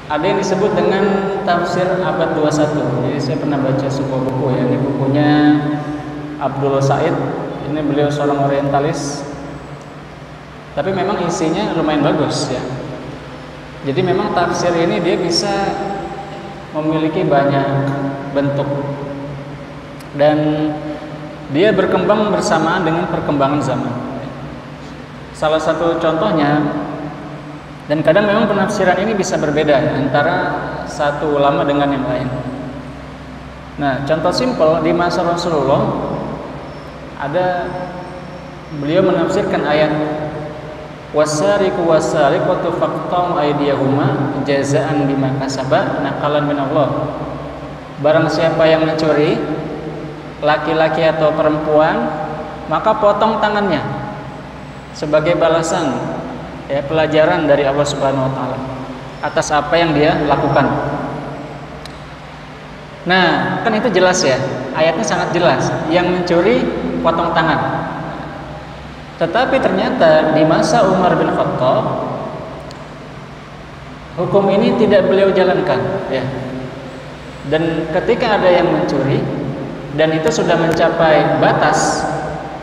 Ada yang disebut dengan tafsir abad 21. Jadi saya pernah baca sebuah buku ya, ini bukunya Abdul Said. Ini beliau seorang orientalis. Tapi memang isinya lumayan bagus ya. Jadi memang tafsir ini dia bisa memiliki banyak bentuk dan dia berkembang bersamaan dengan perkembangan zaman. Salah satu contohnya, dan kadang memang penafsiran ini bisa berbeda antara satu ulama dengan yang lain. Nah, contoh simpel di masa Rasulullah ada beliau menafsirkan ayat wasariqu wasariqatu faqta'u aydiyahuma jazaan bima kasaba naqalan min Allah. Barang siapa yang mencuri, laki-laki atau perempuan, maka potong tangannya sebagai balasan ya, pelajaran dari Allah Subhanahu wa taala atas apa yang dia lakukan. Nah, kan itu jelas ya. Ayatnya sangat jelas. Yang mencuri potong tangan. Tetapi ternyata di masa Umar bin Khattab hukum ini tidak beliau jalankan ya. Dan ketika ada yang mencuri dan itu sudah mencapai batas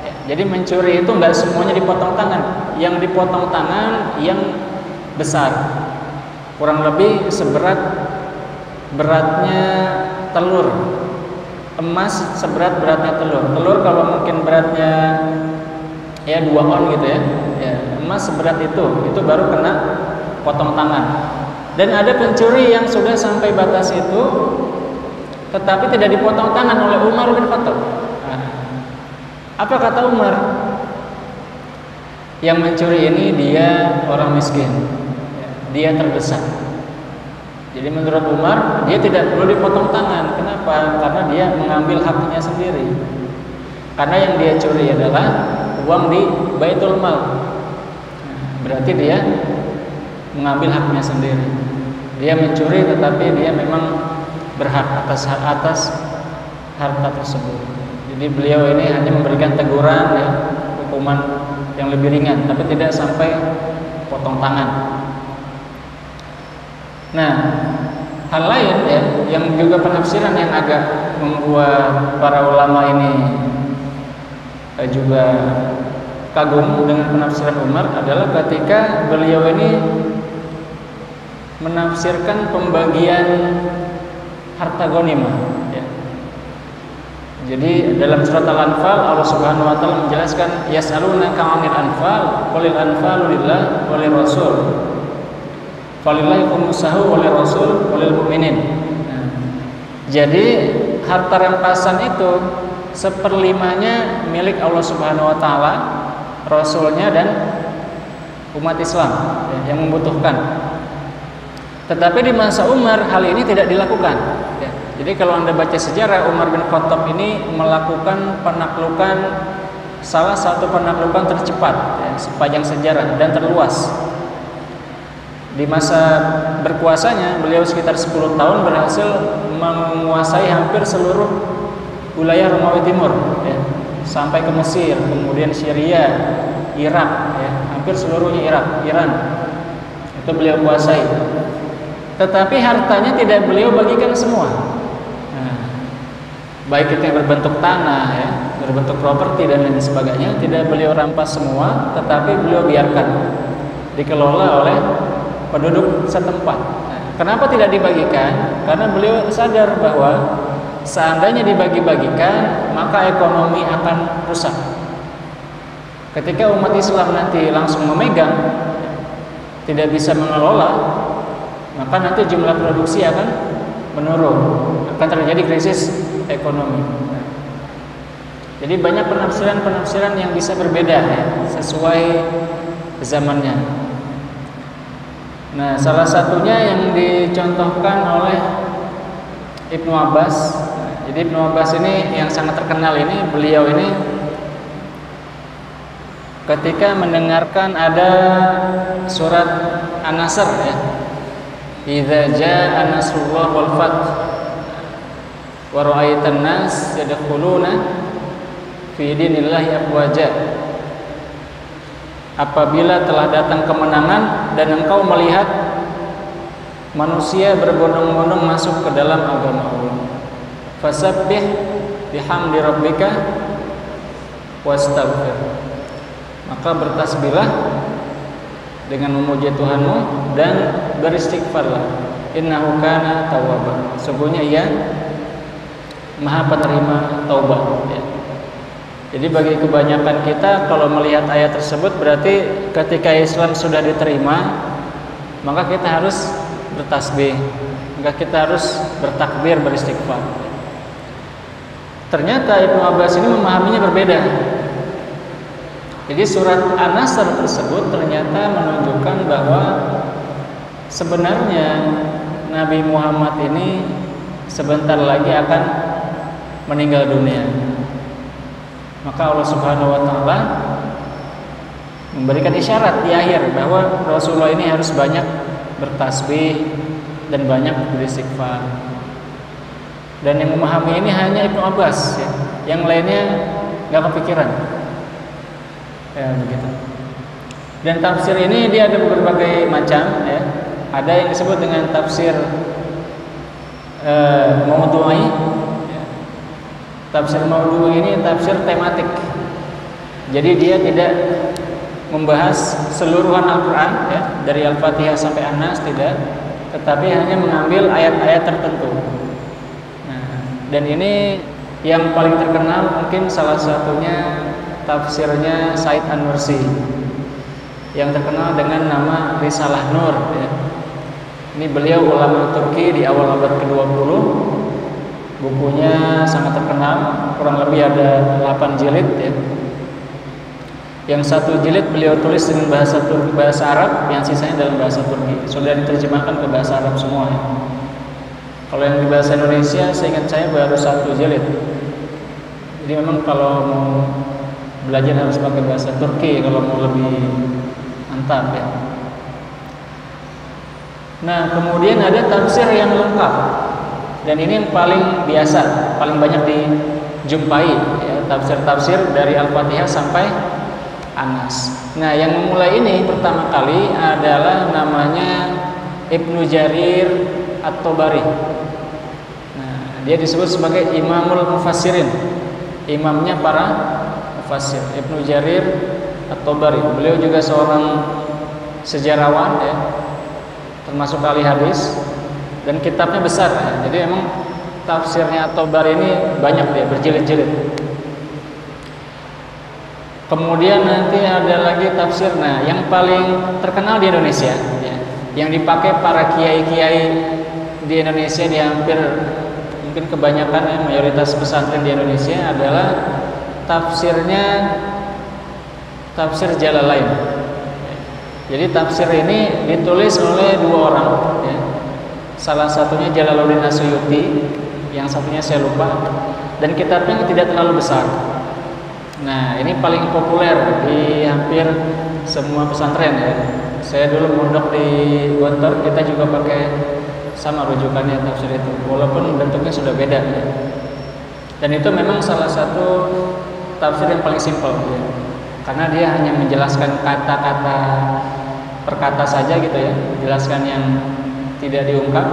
ya, jadi mencuri itu enggak semuanya dipotong tangan. Yang dipotong tangan yang besar, kurang lebih beratnya telur emas, beratnya telur kalau mungkin beratnya ya 2 on gitu ya, emas seberat itu baru kena potong tangan. Dan ada pencuri yang sudah sampai batas itu tetapi tidak dipotong tangan oleh Umar bin Khattab. Nah, apa kata Umar? Yang mencuri ini dia orang miskin, dia terdesak. Jadi menurut Umar dia tidak perlu dipotong tangan. Kenapa? Karena dia mengambil haknya sendiri. Karena yang dia curi adalah uang di Baitul Mal. Berarti dia mengambil haknya sendiri. Dia mencuri tetapi dia memang berhak atas harta tersebut. Jadi beliau ini hanya memberikan teguran ya, hukuman yang lebih ringan, tapi tidak sampai potong tangan. Nah, hal lain ya, yang juga penafsiran yang agak membuat para ulama ini juga kagum dengan penafsiran Umar adalah ketika beliau ini menafsirkan pembagian harta ghanimah ya. Jadi dalam surat Al-Anfal Allah Subhanahu wa taala menjelaskan yas'alunaka 'anil anfal qulil anfalu lillah walir rasul falillahi khumsuhu walir rasul walil mu'minin. Nah, jadi harta rampasan itu 1/5-nya milik Allah Subhanahu wa taala, rasulnya dan umat Islam ya, yang membutuhkan. Tetapi di masa Umar hal ini tidak dilakukan ya. Jadi kalau Anda baca sejarah, Umar bin Khattab ini melakukan penaklukan, salah satu penaklukan tercepat ya, sepanjang sejarah dan terluas. Di masa berkuasanya beliau sekitar 10 tahun berhasil menguasai hampir seluruh wilayah Romawi Timur ya, sampai ke Mesir, kemudian Syria, Irak ya, hampir seluruhnya Iran itu beliau kuasai. Tetapi hartanya tidak beliau bagikan semua. Nah, baik itu yang berbentuk tanah ya, berbentuk properti dan lain sebagainya, tidak beliau rampas semua, tetapi beliau biarkan dikelola oleh penduduk setempat. Nah, kenapa tidak dibagikan? Karena beliau sadar bahwa seandainya dibagi-bagikan maka ekonomi akan rusak. Ketika umat Islam nanti langsung memegang, tidak bisa mengelola, maka nanti jumlah produksi akan menurun, akan terjadi krisis ekonomi. Jadi banyak penafsiran yang bisa berbeda ya, sesuai zamannya. Nah, salah satunya yang dicontohkan oleh Ibnu Abbas. Jadi Ibnu Abbas ini yang sangat terkenal ini, beliau ini ketika mendengarkan ada surat An-Nasr ya, idza jaa nasrullah wal fath wa ra'aitan nas yadkhuluna fi dinillahi afwaja. Apabila telah datang kemenangan dan engkau melihat manusia berbondong-bondong masuk ke dalam agama Allah. Fasabbih bihamdi rabbika wastaghfir. Maka bertasbihlah dengan memuji Tuhanmu dan beristighfarlah. Innahu kana tawwaba. Sesungguhnya Ia Maha penerima taubat. Ya. Jadi bagi kebanyakan kita kalau melihat ayat tersebut berarti ketika Islam sudah diterima, maka kita harus bertasbih, maka kita harus bertakbir, beristighfar. Ternyata Ibnu Abbas ini memahaminya berbeda. Jadi surat An-Nasr tersebut ternyata menunjukkan bahwa sebenarnya Nabi Muhammad ini sebentar lagi akan meninggal dunia. Maka Allah Subhanahu wa taala memberikan isyarat di akhir bahwa Rasulullah ini harus banyak bertasbih dan banyak beristighfar. Dan yang memahami ini hanya Ibnu Abbas, ya. Yang lainnya nggak kepikiran. Ya begitu. Dan tafsir ini dia ada berbagai macam, ya. Ada yang disebut dengan tafsir maudhu'i. Ya. Tafsir maudhu'i ini tafsir tematik. Jadi dia tidak membahas seluruhan Al-Quran, ya, dari Al-Fatihah sampai An-Nas, tidak, tetapi hanya mengambil ayat-ayat tertentu. Nah, dan ini yang paling terkenal mungkin salah satunya tafsirnya Said An-Nursi yang terkenal dengan nama Risalah Nur, ya. Ini beliau ulama Turki di awal abad ke-20. Bukunya sangat terkenal, kurang lebih ada 8 jilid, ya. Yang satu jilid beliau tulis dengan bahasa Arab, yang sisanya dalam bahasa Turki. Sudah diterjemahkan ke bahasa Arab semua, ya. Kalau yang di bahasa Indonesia, seingat saya baru 1 jilid. Jadi memang kalau mau belajar harus pakai bahasa Turki kalau mau lebih mantap, ya. Nah, kemudian ada tafsir yang lengkap, dan ini yang paling biasa, paling banyak dijumpai, ya, tafsir-tafsir dari Al-Fatihah sampai An-Nas. Nah, yang memulai ini pertama kali adalah namanya Ibnu Jarir At-Tabari. Nah, dia disebut sebagai Imamul Mufassirin, imamnya para mufassir, Ibnu Jarir At-Tabari. Beliau juga seorang sejarawan, ya, termasuk ahli hadis, dan kitabnya besar, ya. Jadi memang tafsirnya At-Tabari ini banyak, dia berjilid-jilid. Kemudian nanti ada lagi tafsir, nah yang paling terkenal di Indonesia, ya, yang dipakai para kiai-kiai di Indonesia, di hampir mungkin kebanyakan, ya, mayoritas pesantren di Indonesia adalah tafsirnya tafsir Jalalain. Jadi tafsir ini ditulis oleh 2 orang, ya. Salah satunya Jalaluddin As-Suyuti, yang satunya saya lupa, dan kitabnya tidak terlalu besar. Nah, ini paling populer di hampir semua pesantren, ya. Saya dulu mondok di Gontor, kita juga pakai sama rujukannya tafsir itu, walaupun bentuknya sudah beda, ya. Dan itu memang salah satu tafsir yang paling simpel, ya. Karena dia hanya menjelaskan kata-kata per kata saja, gitu, ya, menjelaskan yang tidak diungkap,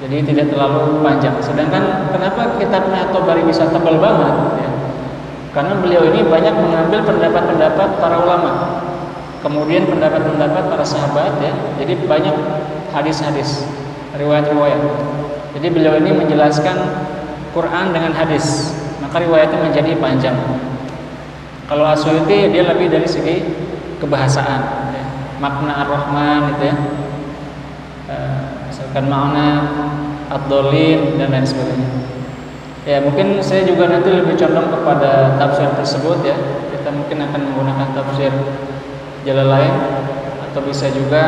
jadi tidak terlalu panjang. Sedangkan kenapa kitabnya At-Tabari bisa tebal banget, ya? Karena beliau ini banyak mengambil pendapat-pendapat para ulama, kemudian pendapat-pendapat para sahabat, ya. Jadi banyak hadis-hadis, riwayat-riwayat. Jadi beliau ini menjelaskan Quran dengan hadis, maka riwayatnya menjadi panjang. Kalau As-Suyuti dia lebih dari segi kebahasaan, ya. Makna Ar-Rahman itu, ya, misalkan makna Ad-Dhalin dan lain sebagainya. Ya, mungkin saya juga nanti lebih condong kepada tafsir tersebut, ya. Kita mungkin akan menggunakan tafsir Jalalain, atau bisa juga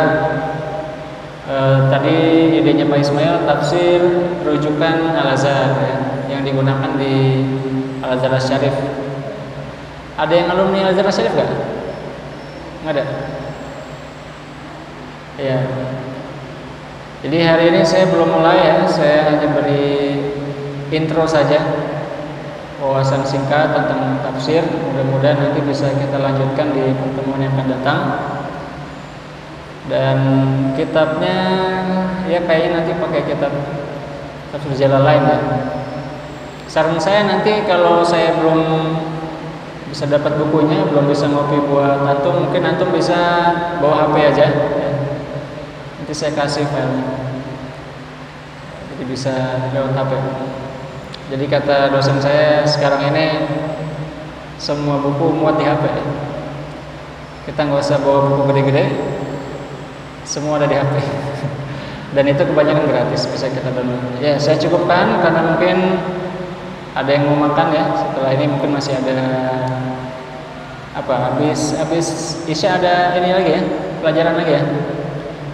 tadi idenya Pak Ismail tafsir rujukan Al-Azhar, ya, yang digunakan di Al-Azhar Syarif. Ada yang alumni Al-Azhar Syarif nggak? Nggak ada. Ya. Jadi hari ini saya belum mulai, ya. Saya hanya beri intro saja, wawasan singkat tentang tafsir. Mudah-mudahan nanti bisa kita lanjutkan di pertemuan yang akan datang. Dan kitabnya ya kayaknya nanti pakai kitab Tafsir Jalalain ya. Saran saya nanti kalau saya belum bisa dapat bukunya, belum bisa ngopi buat antum, mungkin antum bisa bawa HP aja ya. Nanti saya kasih filenya, jadi bisa lewat HP. Jadi kata dosen saya sekarang ini semua buku muat di HP. Kita nggak usah bawa buku gede-gede, semua ada di HP. Dan itu kebanyakan gratis, bisa kita download. Ya, saya cukupkan karena mungkin ada yang mau makan ya. Setelah ini mungkin masih ada habis Isya ada ini lagi ya, pelajaran lagi ya.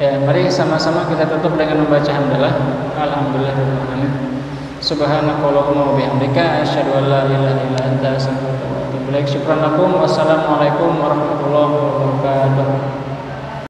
Ya, mari sama-sama kita tutup dengan membaca hamdalah. Alhamdulillahirabbil Subhanakallahumma wa bihamdika asyhadu an la ilaha illa anta astaghfiruka wa atubu ilaik. Syukran lakum. Wassalamualaikum warahmatullahi wabarakatuh.